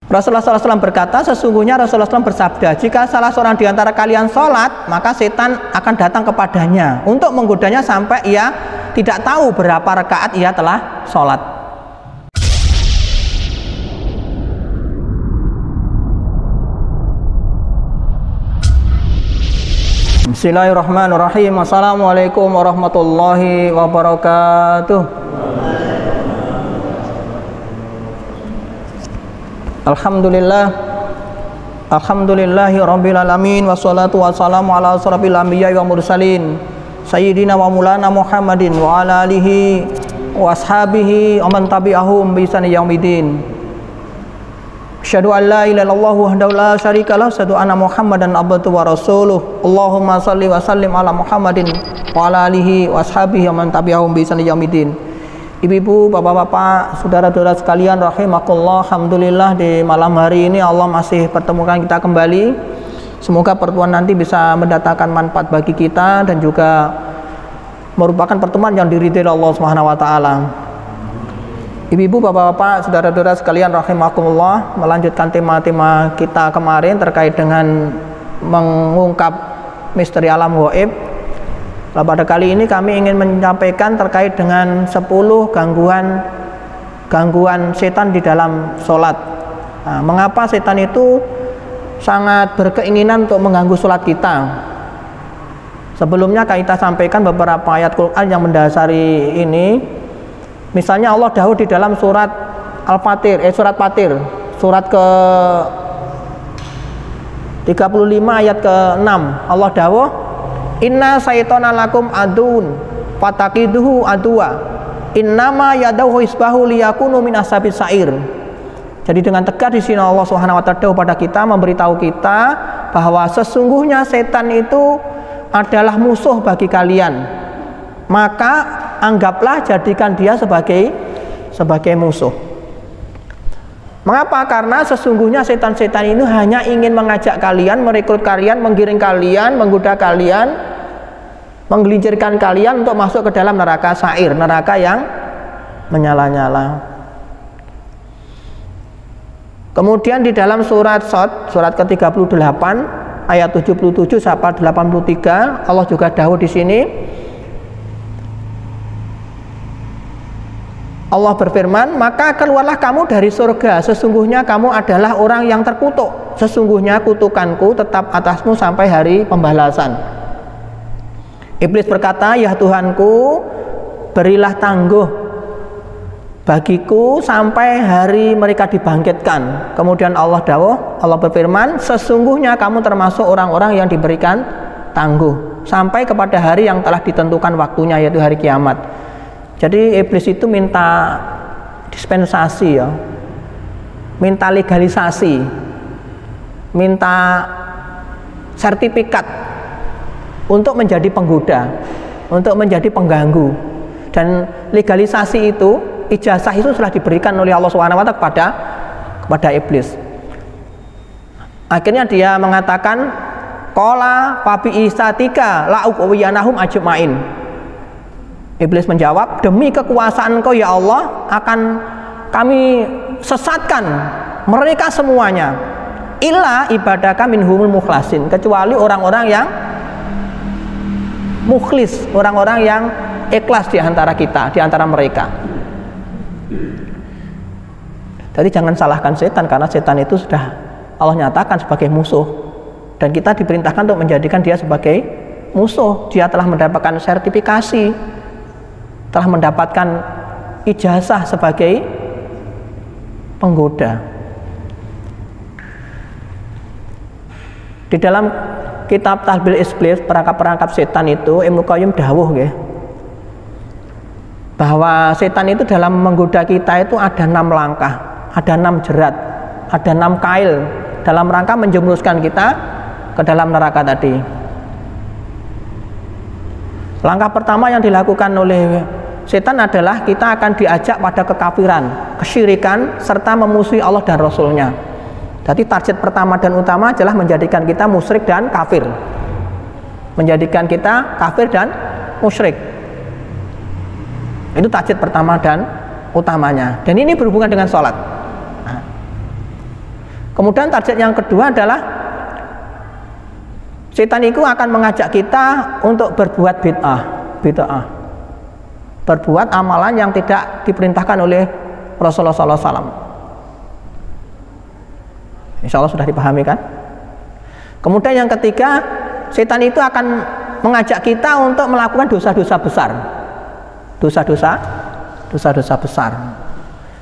Rasulullah SAW berkata, sesungguhnya Rasulullah SAW bersabda, jika salah seorang di antara kalian sholat, maka setan akan datang kepadanya untuk menggodanya sampai ia tidak tahu berapa rakaat ia telah sholat. Bismillahirrahmanirrahim. Assalamualaikum warahmatullahi wabarakatuh. Alhamdulillahi rabbil alamin, wassalatu wassalamu ala asrofil anbiya wa mursalin sayyidina wa maulana Muhammadin wa ala alihi wa ashabihi wa man tabi'ahum bi ihsan yaumidin. Asyhadu an la ilaha illallah wahdahu la syarikalah, asyhadu anna Muhammadan abduhu wa rasuluh. Allahumma shalli wa sallim ala Muhammadin wa ala alihi wa ashabihi wa man tabi'ahum bi ihsan yaumidin. Ibu-ibu, bapak-bapak, saudara-saudara sekalian rahimakumullah, alhamdulillah di malam hari ini Allah masih pertemukan kita kembali. Semoga pertemuan nanti bisa mendatangkan manfaat bagi kita dan juga merupakan pertemuan yang diridhai Allah Subhanahu wa taala. Ibu-ibu, bapak-bapak, saudara-saudara sekalian rahimakumullah, melanjutkan tema-tema kita kemarin terkait dengan mengungkap misteri alam gaib. Pada kali ini kami ingin menyampaikan terkait dengan 10 gangguan setan di dalam sholat. Nah, mengapa setan itu sangat berkeinginan untuk mengganggu sholat kita? Sebelumnya kita sampaikan beberapa ayat Quran yang mendasari ini. Misalnya Allah dahulu di dalam surat Al-Fatir, surat Fatir, surat ke 35 ayat ke-6. Allah dahulu, inna syaitana lakum adun fataqiduhu adwa innama yadahu hisbahu liyakunu min ashabis sa'ir. Jadi dengan tegas di sini Allah Subhanahu wa taala pada kita, memberitahu kita bahwa sesungguhnya setan itu adalah musuh bagi kalian, maka anggaplah, jadikan dia sebagai musuh. Mengapa? Karena sesungguhnya setan-setan ini hanya ingin mengajak kalian, merekrut kalian, menggiring kalian, menggoda kalian, menggelincirkan kalian untuk masuk ke dalam neraka sa'ir, neraka yang menyala-nyala. Kemudian di dalam surat Shad, surat ke-38 ayat 77 sampai 83, Allah juga dahulu di sini. Allah berfirman, maka keluarlah kamu dari surga, sesungguhnya kamu adalah orang yang terkutuk, sesungguhnya kutukanku tetap atasmu sampai hari pembalasan. Iblis berkata, ya Tuhanku, berilah tangguh bagiku sampai hari mereka dibangkitkan. Kemudian Allah berfirman, sesungguhnya kamu termasuk orang-orang yang diberikan tangguh sampai kepada hari yang telah ditentukan waktunya, yaitu hari kiamat. Jadi iblis itu minta dispensasi, ya, minta legalisasi, minta sertifikat untuk menjadi penggoda, untuk menjadi pengganggu. Dan legalisasi itu, ijazah itu sudah diberikan oleh Allah SWT kepada iblis. Akhirnya dia mengatakan, qala fabi isatika la uqwiyanahum ajmain. Iblis menjawab, demi kekuasaan Engkau ya Allah, akan kami sesatkan mereka semuanya, illa ibadaka minhumul mukhlasin, kecuali orang-orang yang mukhlis, orang-orang yang ikhlas di antara kita, di antara mereka. Jadi jangan salahkan setan, karena setan itu sudah Allah nyatakan sebagai musuh, dan kita diperintahkan untuk menjadikan dia sebagai musuh. Dia telah mendapatkan sertifikasi, telah mendapatkan ijazah sebagai penggoda. Di dalam kitab Talbil Iblis, perangkap-perangkap setan itu, Ibnu Qayyim dawuh nggih, bahwa setan itu dalam menggoda kita itu ada 6 langkah, ada 6 jerat, ada 6 kail dalam rangka menjerumuskan kita ke dalam neraka tadi. Langkah pertama yang dilakukan oleh setan adalah kita akan diajak pada kekafiran, kesyirikan, serta memusuhi Allah dan Rasulnya. Jadi target pertama dan utama adalah menjadikan kita musyrik dan kafir, menjadikan kita kafir dan musyrik. Itu target pertama dan utamanya. Dan ini berhubungan dengan sholat. Kemudian target yang kedua adalah setan itu akan mengajak kita untuk berbuat bid'ah, berbuat amalan yang tidak diperintahkan oleh Rasulullah SAW. Insya Allah sudah dipahami kan? Kemudian yang ketiga, setan itu akan mengajak kita untuk melakukan dosa-dosa besar. Dosa-dosa besar.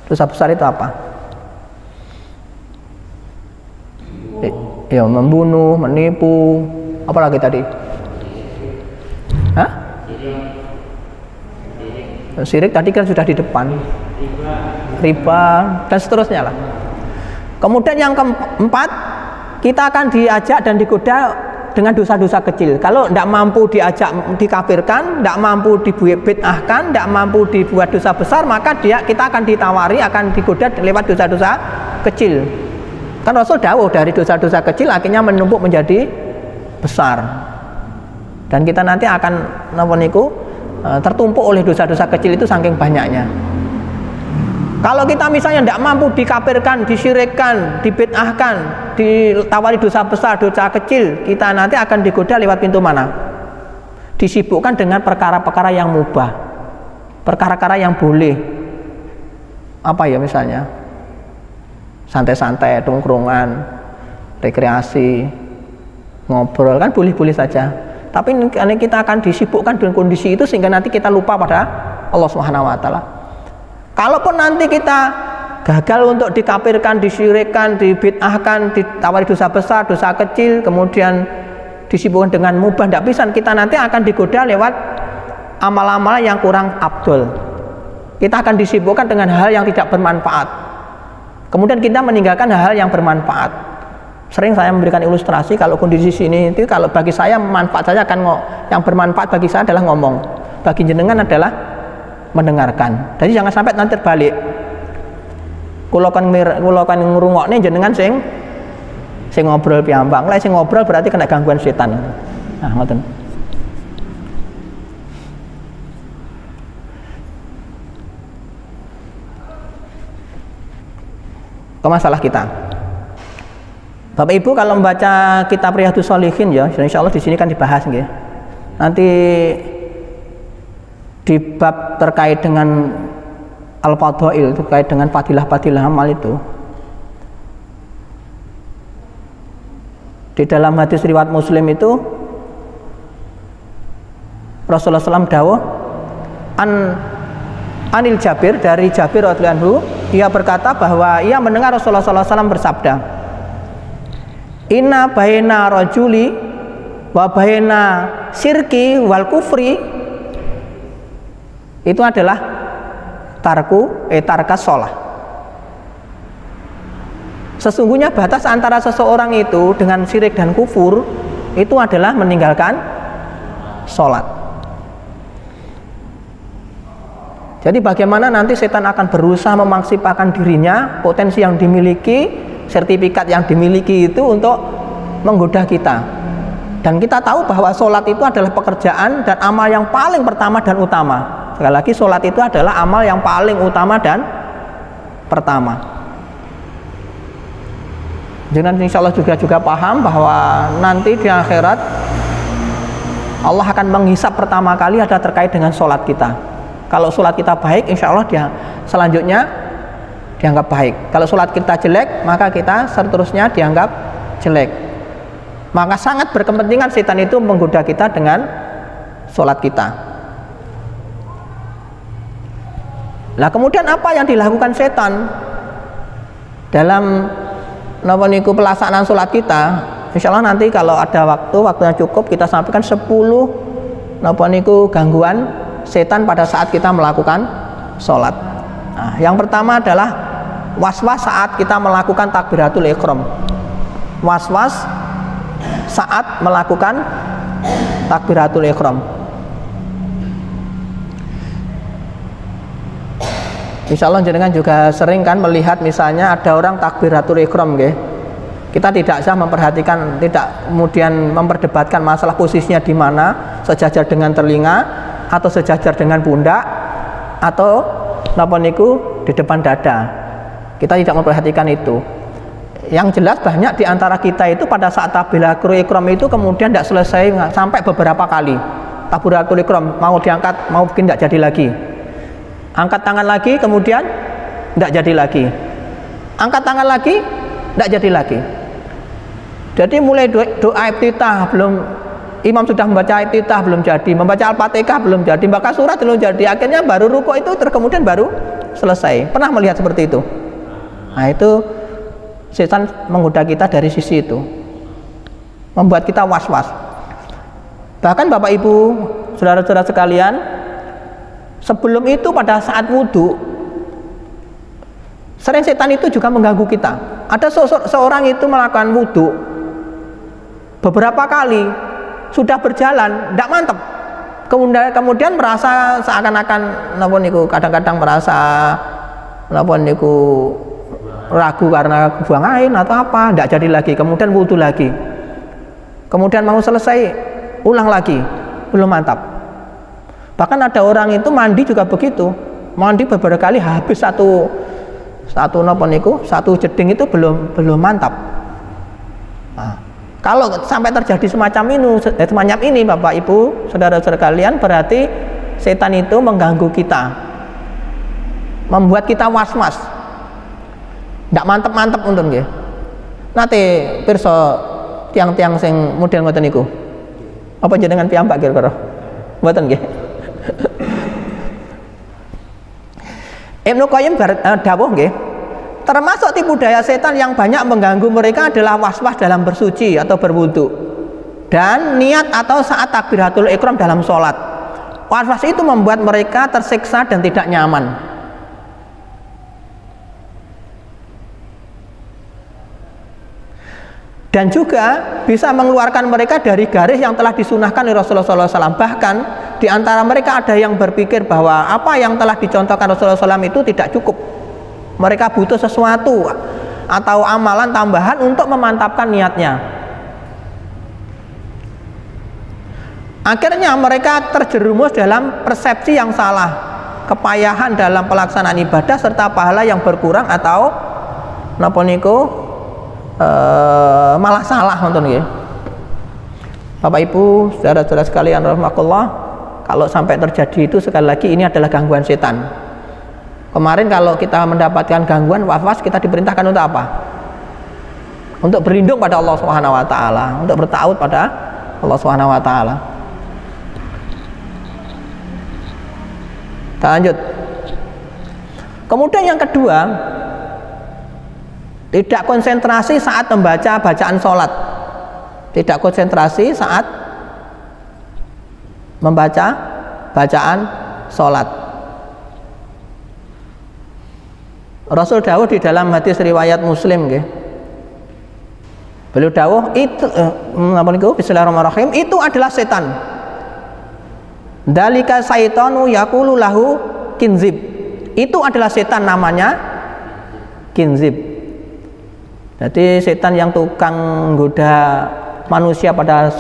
Dosa besar itu apa? Ya, membunuh, menipu, apa lagi tadi? Hah? Syirik tadi kan sudah di depan. Riba dan seterusnya lah. Kemudian yang keempat, kita akan diajak dan digoda dengan dosa-dosa kecil. Kalau tidak mampu diajak dikafirkan, tidak mampu dibid'ahkan, tidak mampu dibuat dosa besar, maka kita akan ditawari, akan digoda lewat dosa-dosa kecil. Kan Rasul dawuh dari dosa-dosa kecil akhirnya menumpuk menjadi besar. Dan kita nanti akan tertumpuk oleh dosa-dosa kecil itu saking banyaknya. Kalau kita misalnya tidak mampu dikafirkan, disyirikkan, dibid'ahkan, ditawari dosa besar, dosa kecil, kita nanti akan digoda lewat pintu mana? Disibukkan dengan perkara-perkara yang mubah, perkara-perkara yang boleh. Apa ya misalnya? Santai-santai, tongkrongan, rekreasi, ngobrol, kan boleh-boleh saja. Tapi kita akan disibukkan dengan kondisi itu sehingga nanti kita lupa pada Allah Subhanahu wa taala. Kalaupun nanti kita gagal untuk dikafirkan, disyirikkan, dibid'ahkan, ditawari dosa besar, dosa kecil, kemudian disibukkan dengan mubah, tidak bisa, kita nanti akan digoda lewat amal-amal yang kurang afdol. Kita akan disibukkan dengan hal yang tidak bermanfaat. Kemudian kita meninggalkan hal yang bermanfaat. Sering saya memberikan ilustrasi, kalau kondisi sini itu, kalau bagi saya manfaat saya akan yang bermanfaat bagi saya adalah ngomong, bagi jenengan adalah mendengarkan. Jadi jangan sampai nanti terbalik. Kula kan ngrungokne jenengan sing ngobrol piyambak. Lek sing ngobrol berarti kena gangguan setan. Nah, ngoten. Ke masalah kita. Bapak Ibu kalau membaca kitab Riyadhus Shalihin ya, insyaallah di sini kan dibahas nggih. Nanti di bab terkait dengan al-fadhail, terkait dengan fadilah-fadilah amal itu, di dalam hadis riwayat Muslim itu Rasulullah SAW dawuh anil Jabir, dari Jabir radhiyallahu anhu, ia berkata bahwa ia mendengar Rasulullah SAW bersabda, inna baina rajuli wa baina syirki wal kufri, itu adalah tarkas sholah. Sesungguhnya batas antara seseorang itu dengan syirik dan kufur itu adalah meninggalkan sholat. Jadi bagaimana nanti setan akan berusaha memaksimalkan dirinya, potensi yang dimiliki, sertifikat yang dimiliki itu untuk menggoda kita. Dan kita tahu bahwa sholat itu adalah pekerjaan dan amal yang paling pertama dan utama. Sekali lagi, sholat itu adalah amal yang paling utama dan pertama. Jangan insya Allah juga paham bahwa nanti di akhirat Allah akan menghisap pertama kali ada terkait dengan sholat kita. Kalau sholat kita baik, insya Allah dia selanjutnya dianggap baik. Kalau sholat kita jelek, maka kita seterusnya dianggap jelek. Maka sangat berkepentingan setan itu menggoda kita dengan sholat kita. Nah, kemudian apa yang dilakukan setan dalam pelaksanaan sholat kita? Insya Allah nanti kalau ada waktunya cukup, kita sampaikan 10 gangguan setan pada saat kita melakukan sholat. Nah, yang pertama adalah waswas saat kita melakukan takbiratul ihram. Was-was saat melakukan takbiratul ihram. Insya Allah jenengan juga sering kan melihat misalnya ada orang takbiratul ihram nggih. Kita tidak usah memperhatikan, tidak kemudian memperdebatkan masalah posisinya di mana, sejajar dengan telinga atau sejajar dengan pundak atau napa niku di depan dada. Kita tidak memperhatikan itu. Yang jelas banyak di antara kita itu pada saat takbiratul ihram itu kemudian tidak selesai sampai beberapa kali. Takbiratul ihram mau diangkat, mau mungkin tidak jadi lagi. Angkat tangan lagi, kemudian tidak jadi lagi. Angkat tangan lagi, tidak jadi lagi. Jadi mulai doa iftitah belum, imam sudah membaca iftitah belum jadi, membaca Al-Fatihah belum jadi, membaca surat belum jadi, akhirnya baru rukuk itu kemudian baru selesai. Pernah melihat seperti itu? Nah itu setan menggoda kita dari sisi itu, membuat kita was-was. Bahkan Bapak Ibu, saudara-saudara sekalian, sebelum itu pada saat wudhu, sering setan itu juga mengganggu kita. Ada seorang itu melakukan wudhu beberapa kali, sudah berjalan, tidak mantap. Kemudian merasa seakan-akan kadang-kadang merasa ragu karena buang air atau apa, tidak jadi lagi, kemudian wudhu lagi, kemudian mau selesai ulang lagi, belum mantap. Bahkan ada orang itu mandi juga begitu, mandi beberapa kali habis satu jeding itu belum mantap. Nah, kalau sampai terjadi semacam ini Bapak Ibu, saudara-saudara kalian, berarti setan itu mengganggu kita, membuat kita was-was. Ndak mantep-mantep untuk nggih. Nate pirsa tiang-tiang sing model ngoten niku. Apa jenengan piyambak kira-kira? Mboten nggih. Ibnu Qayyim dawuh nggih, termasuk tipu daya setan yang banyak mengganggu mereka adalah was-was dalam bersuci atau berwudu dan niat atau saat takbiratul ihram dalam sholat. Was-was itu membuat mereka tersiksa dan tidak nyaman. Dan juga bisa mengeluarkan mereka dari garis yang telah disunahkan oleh Rasulullah SAW. Bahkan di antara mereka ada yang berpikir bahwa apa yang telah dicontohkan Rasulullah SAW itu tidak cukup. Mereka butuh sesuatu atau amalan tambahan untuk memantapkan niatnya. Akhirnya mereka terjerumus dalam persepsi yang salah, kepayahan dalam pelaksanaan ibadah serta pahala yang berkurang atau malah salah nonton ya. Bapak Ibu, saudara-saudara sekalian rahimakumullah, kalau sampai terjadi itu sekali lagi ini adalah gangguan setan. Kemarin kalau kita mendapatkan gangguan was-was, kita diperintahkan untuk apa? Untuk berlindung pada Allah Subhanahu wa taala, untuk bertaut pada Allah Subhanahu wa taala. Kita lanjut. Kemudian yang kedua, tidak konsentrasi saat membaca bacaan sholat. Tidak konsentrasi saat membaca bacaan sholat. Rasul dawuh di dalam hadis riwayat Muslim nggih. Beliau dawuh itu Bismillahirrahmanirrahim, itu adalah setan. Dalika syaitanu yaqulu lahu kinzib. Itu adalah setan, namanya kinzib. Jadi setan yang tukang goda manusia pada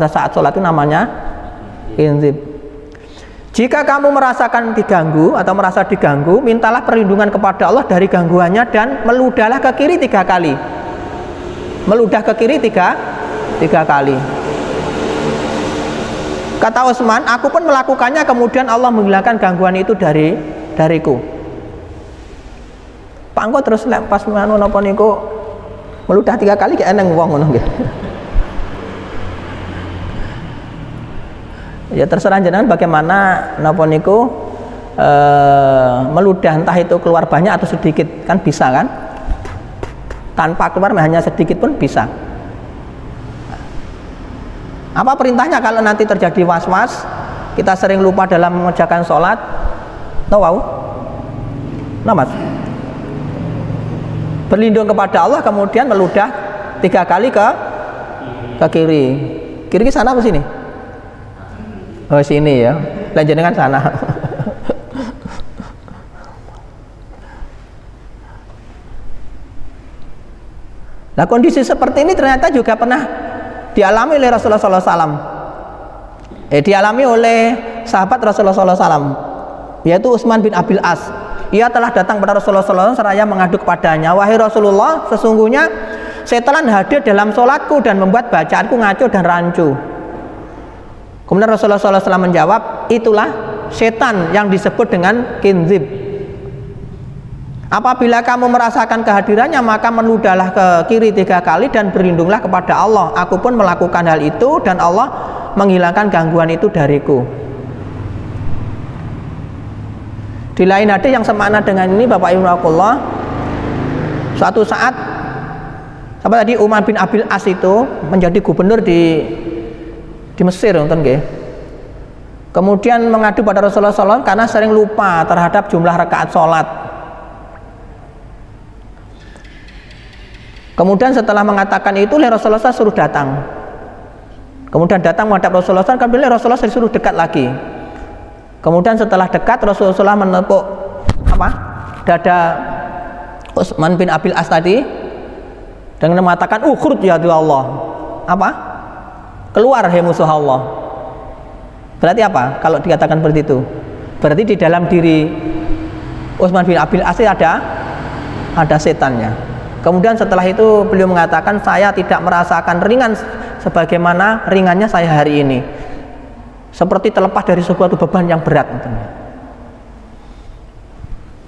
saat sholat itu namanya kinzib. Jika kamu merasakan diganggu atau merasa diganggu, mintalah perlindungan kepada Allah dari gangguannya dan meludahlah ke kiri 3 kali. Meludah ke kiri tiga kali. Kata Utsman, aku pun melakukannya, kemudian Allah menghilangkan gangguan itu dariku. Pak engko terus pas napa niku meludah 3 kali kayak eneng wong ngono nggih. Ya terserah jenengan bagaimana napa niku meludah, entah itu keluar banyak atau sedikit, kan bisa kan? Tanpa keluar hanya sedikit pun bisa. Apa perintahnya kalau nanti terjadi was-was, kita sering lupa dalam mengerjakan sholat? Tahu? Nah mas, berlindung kepada Allah, kemudian meludah 3 kali ke kiri. Kiri ke sana apa sini? Oh sini ya, lanjut dengan sana. Nah kondisi seperti ini ternyata juga pernah dialami oleh Rasulullah SAW. Dialami oleh sahabat Rasulullah SAW, yaitu Utsman bin Abil As. ia telah datang kepada Rasulullah SAW seraya mengadu kepadanya, wahai Rasulullah, sesungguhnya setan hadir dalam sholatku dan membuat bacaanku ngaco dan rancu. Kemudian Rasulullah SAW menjawab, itulah setan yang disebut dengan kinzib. Apabila kamu merasakan kehadirannya, maka meludahlah ke kiri 3 kali dan berlindunglah kepada Allah. Aku pun melakukan hal itu dan Allah menghilangkan gangguan itu dariku. Di lain hadis yang semakna dengan ini, Bapak Ibu Rasulullah, suatu saat apa tadi, Umar bin Abil As itu menjadi gubernur di Mesir, nonton nggih. Kemudian mengadu pada Rasulullah SAW karena sering lupa terhadap jumlah rakaat sholat. Kemudian setelah mengatakan itu, Rasulullah SAW suruh datang. Kemudian datang menghadap Rasulullah SAW, kemudian Rasulullah SAW suruh dekat lagi. Kemudian setelah dekat, Rasulullah SAW menepuk dada Utsman bin Abil As tadi dengan mengatakan, ukhruj ya Allah. Keluar hai musuh Allah. Berarti apa kalau dikatakan seperti itu? Berarti di dalam diri Utsman bin Abil As ada setannya. Kemudian setelah itu beliau mengatakan, saya tidak merasakan ringan sebagaimana ringannya saya hari ini, seperti terlepas dari sebuah beban yang berat.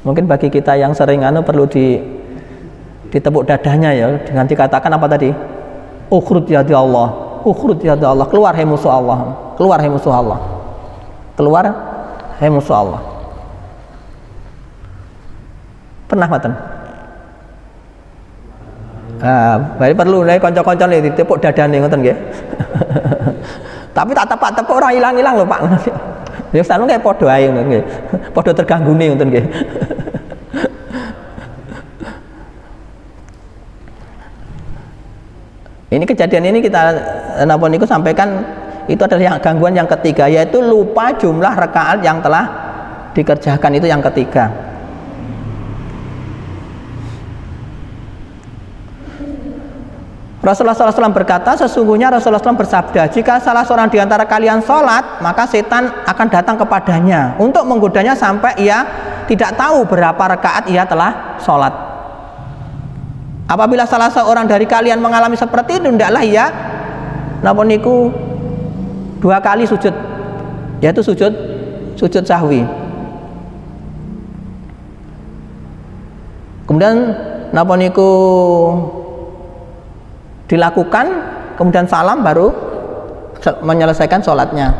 Mungkin bagi kita yang sering perlu ditepuk dadanya ya, dengan dikatakan apa tadi? Ukhruj ya Allah, ukhruj ya Allah, keluar hai musuh Allah, keluar hai musuh Allah, keluar hai musuh Allah. Pernah maten? Berarti perlu nek kanca-kanca nek ditepuk dadane ngoten nggih. Tapi tak tepuk ora ilang-ilang lho Pak. Ya sanu kayak padha ae ngoten nggih. Padha terganggune ngoten nggih. Ini kejadian ini kita napa niku sampaikan, itu adalah gangguan yang ketiga, yaitu lupa jumlah rakaat yang telah dikerjakan, itu yang ketiga. Rasulullah SAW berkata, sesungguhnya Rasulullah SAW bersabda, jika salah seorang di antara kalian sholat, maka setan akan datang kepadanya untuk menggodanya sampai ia tidak tahu berapa rakaat ia telah sholat. Apabila salah seorang dari kalian mengalami seperti itu, hendaklah ia napa niku 2 kali sujud, yaitu sujud sahwi. Kemudian napa niku dilakukan, kemudian salam baru menyelesaikan sholatnya.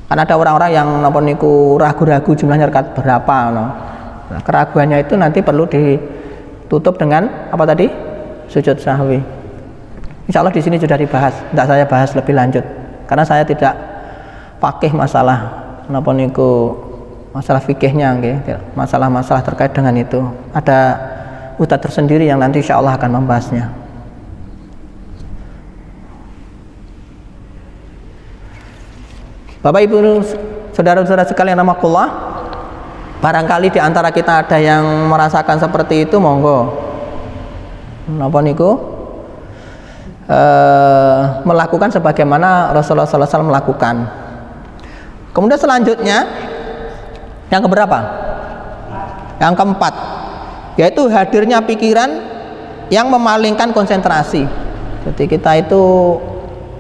Karena ada orang-orang yang napa niku ragu-ragu jumlahnya rakaat berapa. Nah, keraguannya itu nanti perlu ditutup dengan apa tadi? Sujud sahwi. Insya Allah di sini sudah dibahas, tidak saya bahas lebih lanjut. Karena saya tidak pakai masalah napa niku, masalah fikihnya, masalah-masalah terkait dengan itu. Ada ustadz tersendiri yang nanti insya Allah akan membahasnya. Bapak Ibu saudara-saudara sekalian rahimakumullah, barangkali di antara kita ada yang merasakan seperti itu, monggo napa niku melakukan sebagaimana Rasulullah SAW melakukan. Kemudian selanjutnya yang keberapa? Yang keempat, yaitu hadirnya pikiran yang memalingkan konsentrasi. Jadi kita itu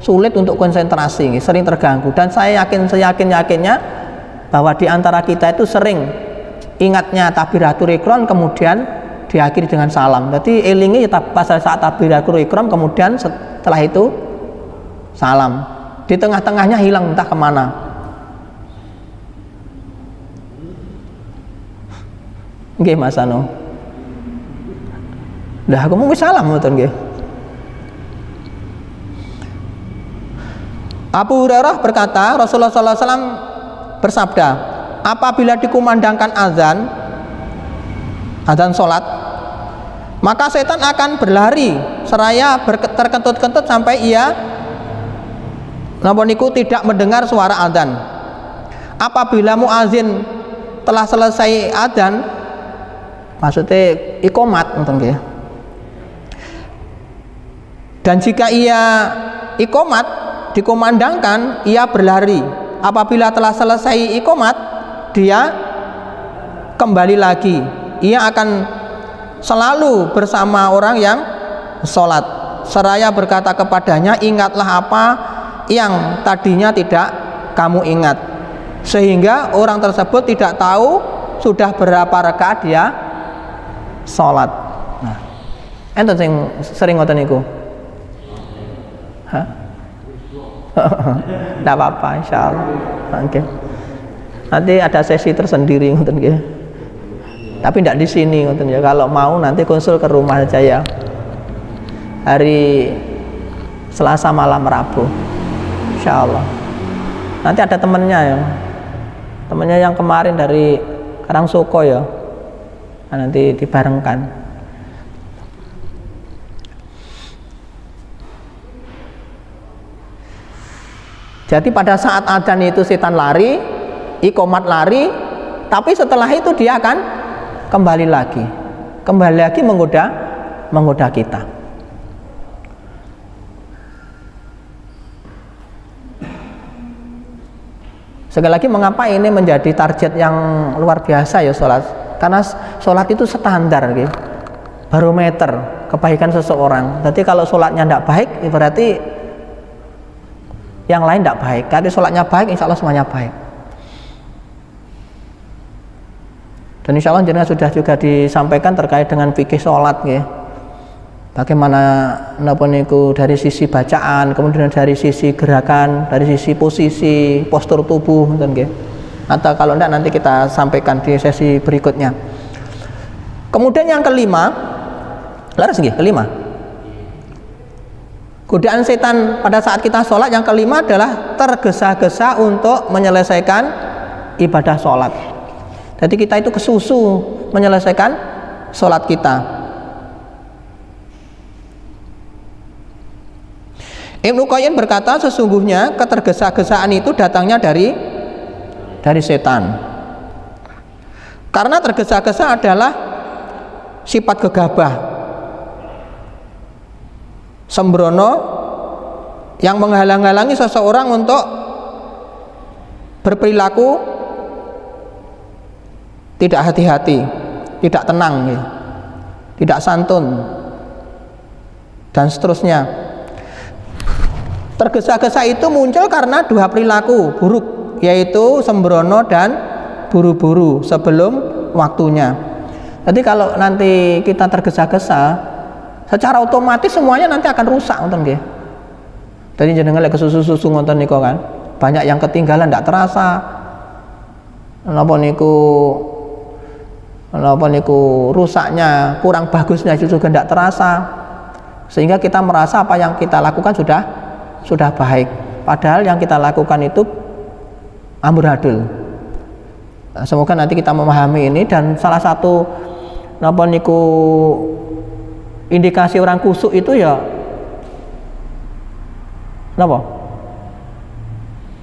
sulit untuk konsentrasi, sering terganggu. Dan saya yakinnya bahwa di antara kita itu sering ingatnya takbiratul ihram kemudian diakhiri dengan salam. Jadi elingi pas saat takbiratul ihram kemudian setelah itu salam. Di tengah-tengahnya hilang entah kemana. Nggih Mas Ano. Lah aku mau salam ngoten nggih. Abu Hurairah berkata, Rasulullah SAW bersabda, apabila dikumandangkan azan sholat, maka setan akan berlari seraya terkentut-kentut sampai ia tidak mendengar suara azan. Apabila muazin telah selesai azan, maksudnya iqomat, dan jika ia iqomat dikumandangkan, ia berlari. Apabila telah selesai iqomat, dia kembali lagi. Ia akan selalu bersama orang yang sholat. Seraya berkata kepadanya, ingatlah apa yang tadinya tidak kamu ingat. Sehingga orang tersebut tidak tahu sudah berapa rakaat dia sholat. Nah, enten sering ngoten niku. Hah? Tidak apa-apa, insyaallah. Oke. Nanti ada sesi tersendiri ngoten nggih. Tapi tidak di sini ngoten ya. Kalau mau nanti konsul ke rumah saja ya. Hari Selasa malam Rabu. Insyaallah. Nanti ada temennya yang kemarin dari Karangsoko ya. Nah, nanti dibarengkan. Jadi pada saat adzan itu setan lari, iqomat lari, tapi setelah itu dia akan kembali lagi menggoda kita. Sekali lagi, mengapa ini menjadi target yang luar biasa ya sholat? Karena sholat itu standar gitu, barometer kebaikan seseorang. Jadi kalau sholatnya tidak baik, berarti yang lain tidak baik. Kalau sholatnya baik, insya Allah semuanya baik. Dan insya Allah jenengan sudah juga disampaikan terkait dengan fikih sholat gitu. Bagaimana napa niku dari sisi bacaan, kemudian dari sisi gerakan, dari sisi posisi, postur tubuh, nggih. Atau kalau enggak nanti kita sampaikan di sesi berikutnya. Kemudian yang kelima, laras nggih, kelima. Godaan setan pada saat kita sholat yang kelima adalah tergesa-gesa untuk menyelesaikan ibadah sholat. Jadi kita itu kesusu menyelesaikan sholat kita. Ibnu Qayyim berkata, sesungguhnya ketergesa-gesaan itu datangnya dari setan. Karena tergesa-gesa adalah sifat gegabah, sembrono, yang menghalang-halangi seseorang untuk berperilaku tidak hati-hati, tidak tenang, tidak santun, dan seterusnya. Tergesa-gesa itu muncul karena dua perilaku buruk, yaitu sembrono dan buru-buru sebelum waktunya. Jadi kalau nanti kita tergesa-gesa, secara otomatis semuanya nanti akan rusak, ngoten nggih. Jadi jenengan lek kesusu-susu ngoten niku kan, banyak yang ketinggalan tidak terasa. Napa niku rusaknya, kurang bagusnya juga tidak terasa. Sehingga kita merasa apa yang kita lakukan sudah baik, padahal yang kita lakukan itu amburadul. Nah, semoga nanti kita memahami ini. Dan salah satu napa niku indikasi orang kusuk itu ya napa?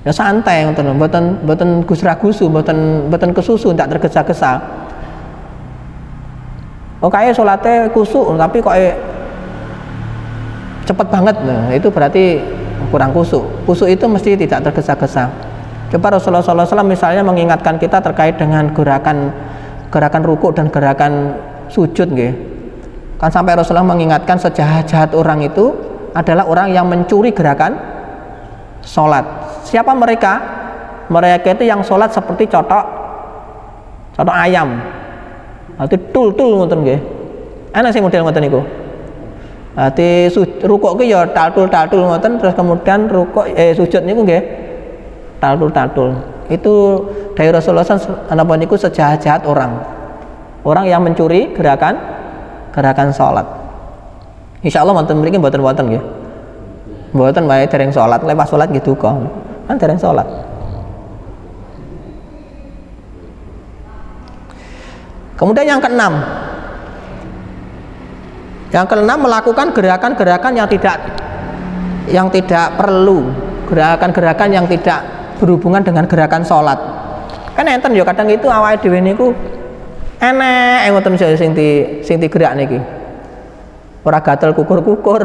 Ya santai ngoten, mboten gusra-gusu, mboten kesusu, ndak tergesa-gesa. Oh kayak salate kusuk tapi kok cepet banget. Nah, itu berarti kurang kusuk. Kusuk itu mesti tidak tergesa-gesa. Coba Rasulullah SAW misalnya mengingatkan kita terkait dengan gerakan rukuk dan gerakan sujud, gitu. Kan sampai Rasulullah mengingatkan sejahat-jahat orang itu adalah orang yang mencuri gerakan sholat. Siapa mereka? Mereka itu yang sholat seperti cotok ayam. Nanti tul-tul ngoten nggih. Ana sing model ngoten niku. Ati rukuk ki ya taltul ngoten, terus kemudian rukuk sujud niku nggih taltul. Itu dari Rasulullah napa niku sejahat-jahat orang yang mencuri gerakan salat. Insyaallah wonten mriki mboten nggih. Mboten wae dereng salat, lepas salat nggih duka. Kan dereng salat. Kemudian yang keenam, melakukan gerakan-gerakan yang tidak perlu, gerakan-gerakan yang tidak berhubungan dengan gerakan sholat. Kan enten ya kadang itu awake dhewe niku enek ngoten sing digerak niki. Ora gatel kukur-kukur.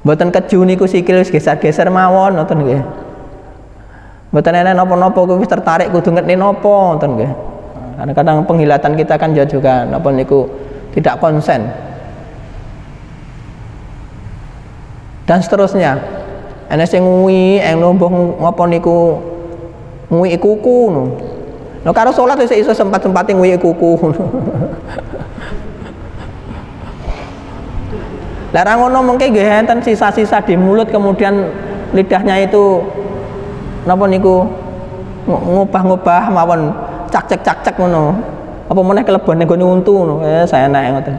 Mboten keju niku sikil geser-geser mawon ngoten nggih. Mboten enek napa-napa kuwi tertarik kudu ngerti napa ngoten nggih. Kadang-kadang penghilatan kita kan juga napa niku tidak konsen. Dan seterusnya. Enek sing nguwi, mbuh ngapa niku nguwi kuku ngono. Lho karo salat wis iso sempat-sempate nguwi kuku ngono. Lah ra ngono mengke nggih enten sisa-sisa di mulut kemudian lidahnya itu napa niku ngubah-ngubah mawon cak-cek ngono. Apa meneh kelebone nggone untu ngono. Saya enak ngoten.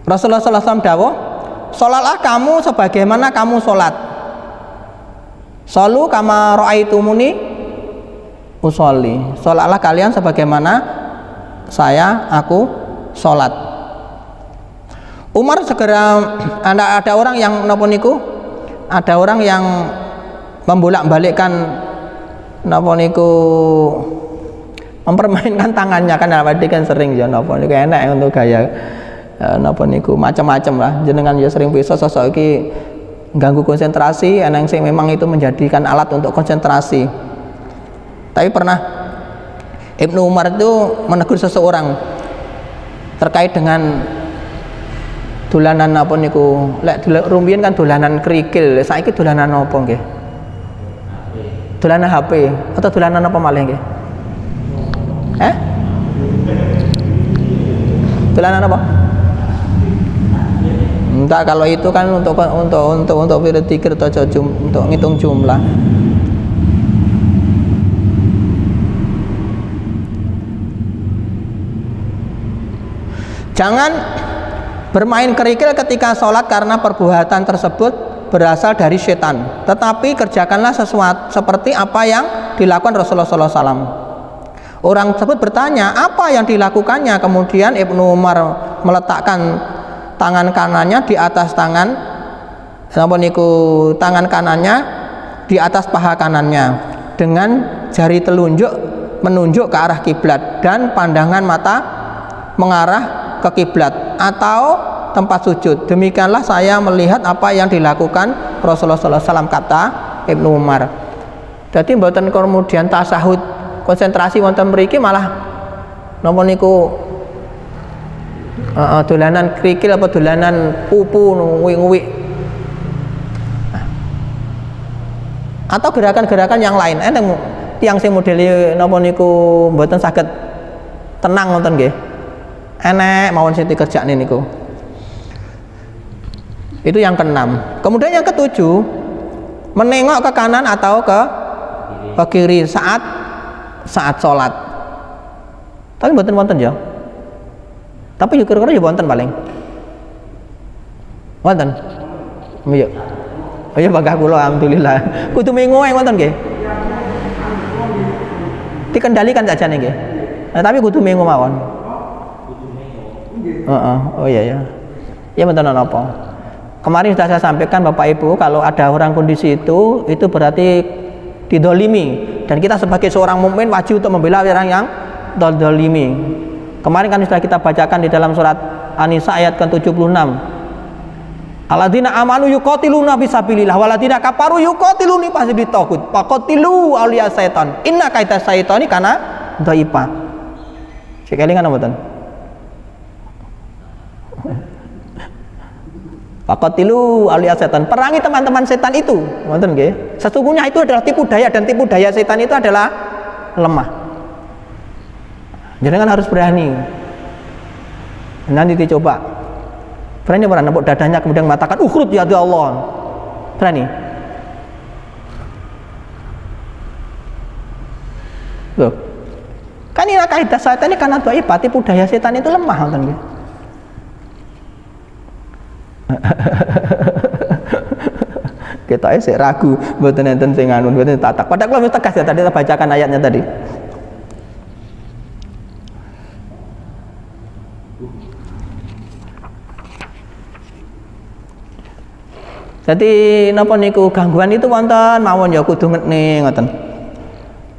Rasulullah SAW dawuh, "Sholatlah kamu sebagaimana kamu sholat. Sholu kama ra'aitumuni usolli." Sholatlah kalian sebagaimana aku sholat. Umar segera ada orang yang napa niku? Ada orang yang membolak-balikkan napa niku mempermainkan tangannya kan awake kan sering ya napa niku enak untuk gaya napa niku macam-macam lah jenengan ya sering bisa sosok iki ganggu konsentrasi ana sing memang itu menjadikan alat untuk konsentrasi. Tapi pernah Ibnu Umar itu menegur seseorang terkait dengan dolanan apa niku lek rumiyin kan dolanan kerikil, saiki dolanan apa nggih? Dolanan HP atau dolanan apa malih nggih? Dolanan apa? Entah, kalau itu kan untuk pikir atau untuk ngitung jumlah. Jangan bermain kerikil ketika sholat karena perbuatan tersebut berasal dari setan. Tetapi kerjakanlah sesuatu seperti apa yang dilakukan Rasulullah SAW. Orang tersebut bertanya apa yang dilakukannya. Kemudian Ibnu Umar meletakkan tangan kanannya di atas tangan kanannya di atas paha kanannya dengan jari telunjuk menunjuk ke arah kiblat dan pandangan mata mengarah ke kiblat atau tempat sujud. Demikianlah saya melihat apa yang dilakukan Rasulullah SAW, kata Ibnu Umar. Jadi mboten kemudian tasahud konsentrasi wonten mriki malah napa niku dolanan krikil apa dolanan pupu nguwi-nguwi atau gerakan-gerakan yang lain. Enten tiyang sing modele napa niku mboten saged tenang wonten nggih. Enek mawon sing dikerjakne niku. Itu yang keenam. Kemudian yang ketujuh, menengok ke kanan atau ke kiri saat sholat. Tapi mboten wonten ya. Tapi yo kira-kira yo wonten paling. Wonten. Iya. Oh ya bangga kula alhamdulillah. Kudu mengoe wonten nggih. Dikendalikan saja nggih. Nah, tapi kudu mengo mawon. Oh iya ya. Ya mboten napa. Kemarin sudah saya sampaikan Bapak Ibu, kalau ada orang kondisi itu berarti didolimi, dan kita sebagai seorang mukmin wajib untuk membela orang yang didolimi. Kemarin kan sudah kita bacakan di dalam surat An-Nisa ayat ke-76. Alladzina amanu yuqatiluna fisabilillah walladzina kafaru yuqatiluna fi taghut faqatilu awliya syaitan inna kaida syaitani kana dhaifa. Sekelingan mboten? Faqatilu awliya syaitan, perangi teman-teman setan itu. Mboten nggih? Sesungguhnya itu adalah tipu daya, dan tipu daya setan itu adalah lemah. Jangan harus berani. Nanti dicoba. Berani pernah nempuk dadanya kemudian mengatakan ukhrut ya Allah. Berani. Loh. Kan ini kaidah setan ini karena dhaifah, tipu daya setan itu lemah kan nggih. Kita sik ragu mboten enten sing anu mboten tatak. Padahal kalau tegas ya tadi kita bacakan ayatnya tadi. Jadi napa niku gangguan itu wonten mawon ya kudu ngerti ngoten.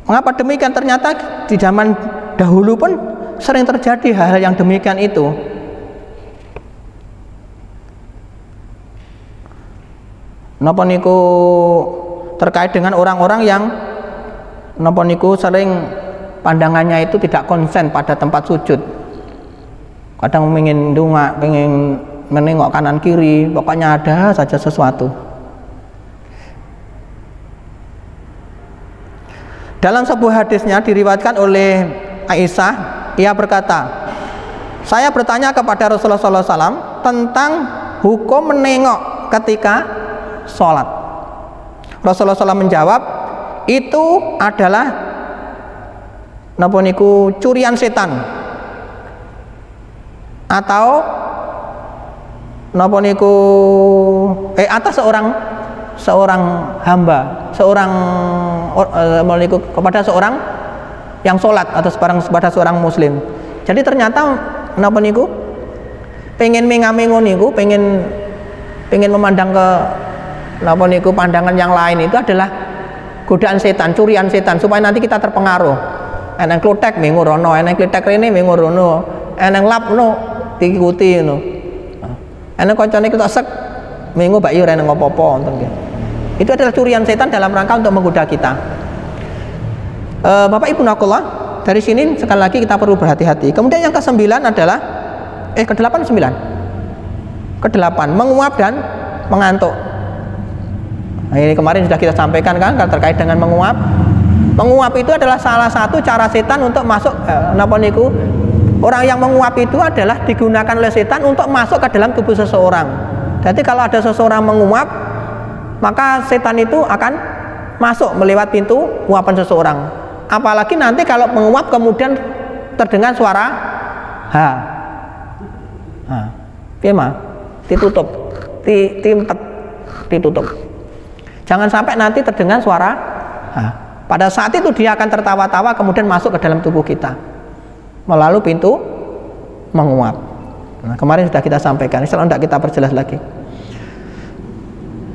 Mengapa demikian? Ternyata di zaman dahulu pun sering terjadi hal-hal yang demikian itu. Napa niku terkait dengan orang-orang yang napa niku sering pandangannya itu tidak konsen pada tempat sujud. Kadang ingin ndonga, pengen menengok kanan kiri, pokoknya ada saja sesuatu. Dalam sebuah hadisnya diriwayatkan oleh Aisyah, ia berkata, saya bertanya kepada Rasulullah SAW tentang hukum menengok ketika sholat. Rasulullah SAW menjawab, itu adalah napa niku curian setan, atau napa niku atas seorang hamba, kepada seorang yang sholat atau kepada seorang muslim. Jadi ternyata napa niku pengen mengamingun niku, pengen memandang ke napa niku pandangan yang lain itu adalah godaan setan, curian setan, supaya nanti kita terpengaruh. Eneng klotek minggu rono, eneng klotek rene minggu rono, eneng lap no diikuti no. Eneng koncone kita sek minggu mbak yo rene ngopo-opo ngoten nggih. Itu adalah curian setan dalam rangka untuk menggoda kita. Bapak Ibu nakullah, dari sini sekali lagi kita perlu berhati-hati. Kemudian yang ke-9 adalah ke-8 menguap dan mengantuk. Nah, ini kemarin sudah kita sampaikan kan terkait dengan menguap. Menguap itu adalah salah satu cara setan untuk masuk napa niku. Orang yang menguap itu adalah digunakan oleh setan untuk masuk ke dalam tubuh seseorang. Jadi kalau ada seseorang menguap, maka setan itu akan masuk melewat pintu uapan seseorang. Apalagi nanti kalau menguap kemudian terdengar suara ha. Gimana? Ditutup, ditutup. Jangan sampai nanti terdengar suara ha. Pada saat itu dia akan tertawa-tawa kemudian masuk ke dalam tubuh kita melalui pintu menguap. Nah, kemarin sudah kita sampaikan, insyaallah tidak kita perjelas lagi.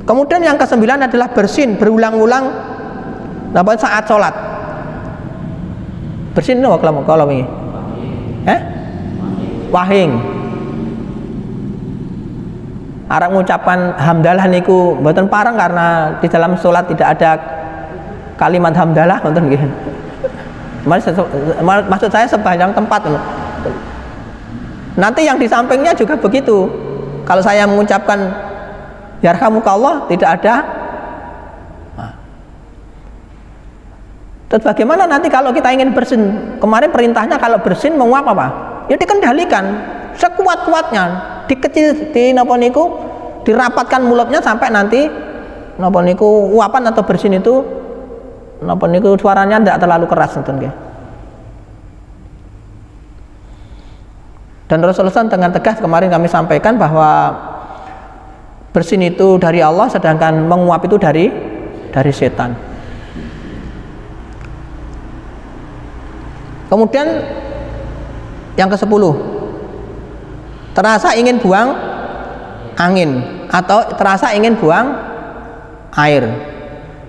Kemudian yang ke-9 adalah bersin berulang-ulang saat sholat. Bersin itu kalau ini wahing arep ngucapan hamdalah niku mboten pareng karena di dalam sholat tidak ada kalimat hamdalah ngoten nggih. Maksud saya sepanjang tempat. Nanti yang di sampingnya juga begitu. Kalau saya mengucapkan yarhamukallah tidak ada. Terus bagaimana nanti kalau kita ingin bersin? Kemarin perintahnya kalau bersin menguap apa? Ya dikendalikan sekuat-kuatnya, dikecil di napa niku, dirapatkan mulutnya sampai nanti napa niku uapan atau bersin itu napa niku suaranya tidak terlalu keras ngoten nggih. Dan Rasulullah dengan tegas kemarin kami sampaikan bahwa bersin itu dari Allah, sedangkan menguap itu dari setan. Kemudian yang ke-10, terasa ingin buang angin atau terasa ingin buang air.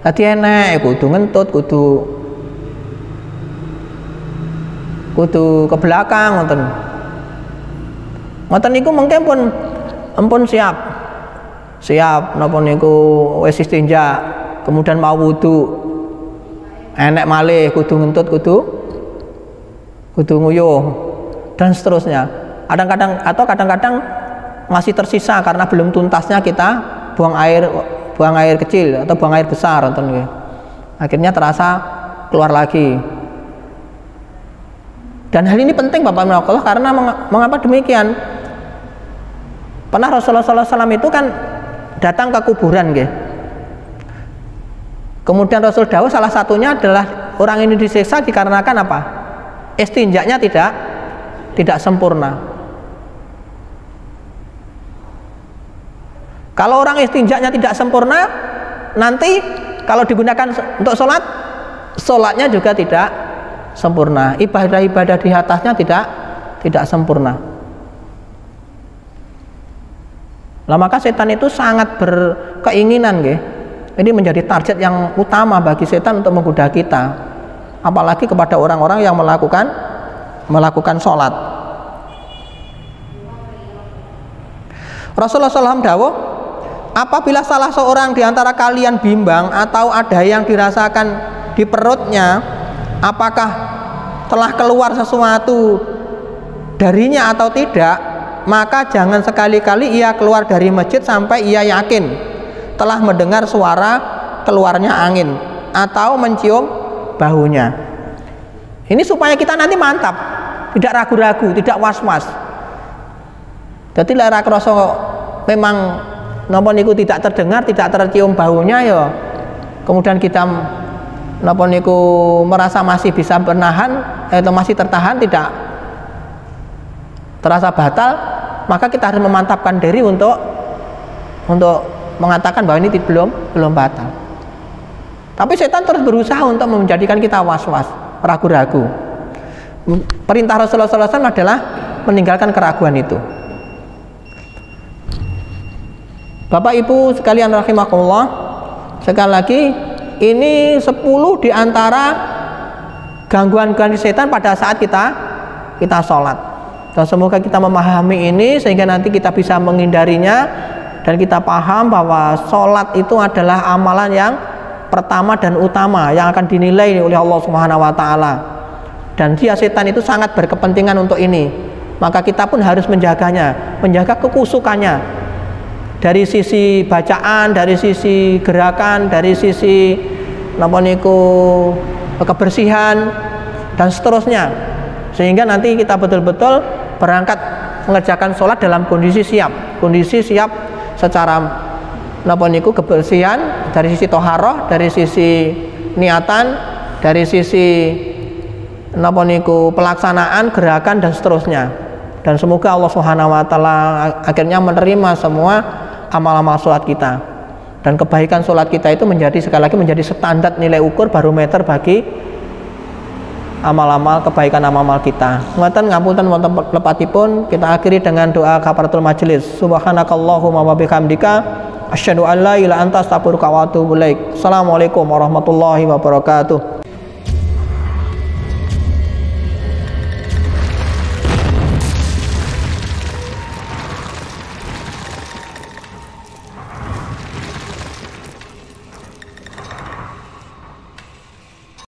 Tadi enak, kudu ngentut, kudu ke belakang, ngoten niku mungkin pun siap napa niku wis istinja, kemudian mau wudu, enek malih kudu ngentut, kudu nguyuh dan seterusnya. Kadang-kadang masih tersisa karena belum tuntasnya kita buang air kecil atau buang air besar, akhirnya terasa keluar lagi. Dan hal ini penting Bapak Ibu karena mengapa demikian? Pernah Rasulullah SAW itu kan datang ke kuburan, gitu. Kemudian Rasul dawuh salah satunya adalah orang ini disiksa dikarenakan apa? Istinjaknya tidak sempurna. Kalau orang istinjaknya tidak sempurna, nanti kalau digunakan untuk sholatnya juga tidak sempurna. Ibadah-ibadah di atasnya tidak sempurna. Nah, maka setan itu sangat berkeinginan, ini menjadi target yang utama bagi setan untuk menggoda kita, apalagi kepada orang-orang yang melakukan melakukan sholat. Rasulullah SAW dawuh, apabila salah seorang di antara kalian bimbang atau ada yang dirasakan di perutnya, apakah telah keluar sesuatu darinya atau tidak, maka jangan sekali-kali ia keluar dari masjid sampai ia yakin telah mendengar suara keluarnya angin atau mencium bahunya. Ini supaya kita nanti mantap, tidak ragu-ragu, tidak was-was. Jadi lara kroso memang napa niku tidak terdengar, tidak tercium baunya ya. Kemudian kita napa niku merasa masih bisa bernahan atau masih tertahan, tidak terasa batal, maka kita harus memantapkan diri untuk mengatakan bahwa ini belum batal. Tapi setan terus berusaha untuk menjadikan kita was-was, ragu-ragu. Perintah Rasulullah SAW adalah meninggalkan keraguan itu. Bapak Ibu sekalian rahimakumullah, sekali lagi ini 10 di antara gangguan-gangguan setan pada saat kita sholat. Dan semoga kita memahami ini sehingga nanti kita bisa menghindarinya dan kita paham bahwa sholat itu adalah amalan yang pertama dan utama yang akan dinilai oleh Allah Subhanahu wa Ta'ala. Dan dia setan itu sangat berkepentingan untuk ini. Maka kita pun harus menjaganya, menjaga kekusukannya dari sisi bacaan, dari sisi gerakan, dari sisi kebersihan dan seterusnya, sehingga nanti kita betul-betul berangkat mengerjakan sholat dalam kondisi siap secara kebersihan, dari sisi toharoh, dari sisi niatan, dari sisi pelaksanaan gerakan dan seterusnya. Dan semoga Allah Subhanahu wa Ta'ala akhirnya menerima semua amal-amal sholat kita, dan kebaikan sholat kita itu sekali lagi menjadi standar nilai ukur barometer bagi amal-amal kebaikan amal-amal kita. Ngoten ngapunten wonten lepatipun, kita akhiri dengan doa kafaratul majelis. Subhanakallahumma wa bihamdika asyhadu an la ilaha illa anta astaghfiruka wa atubu ilaik. Assalamualaikum warahmatullahi wabarakatuh.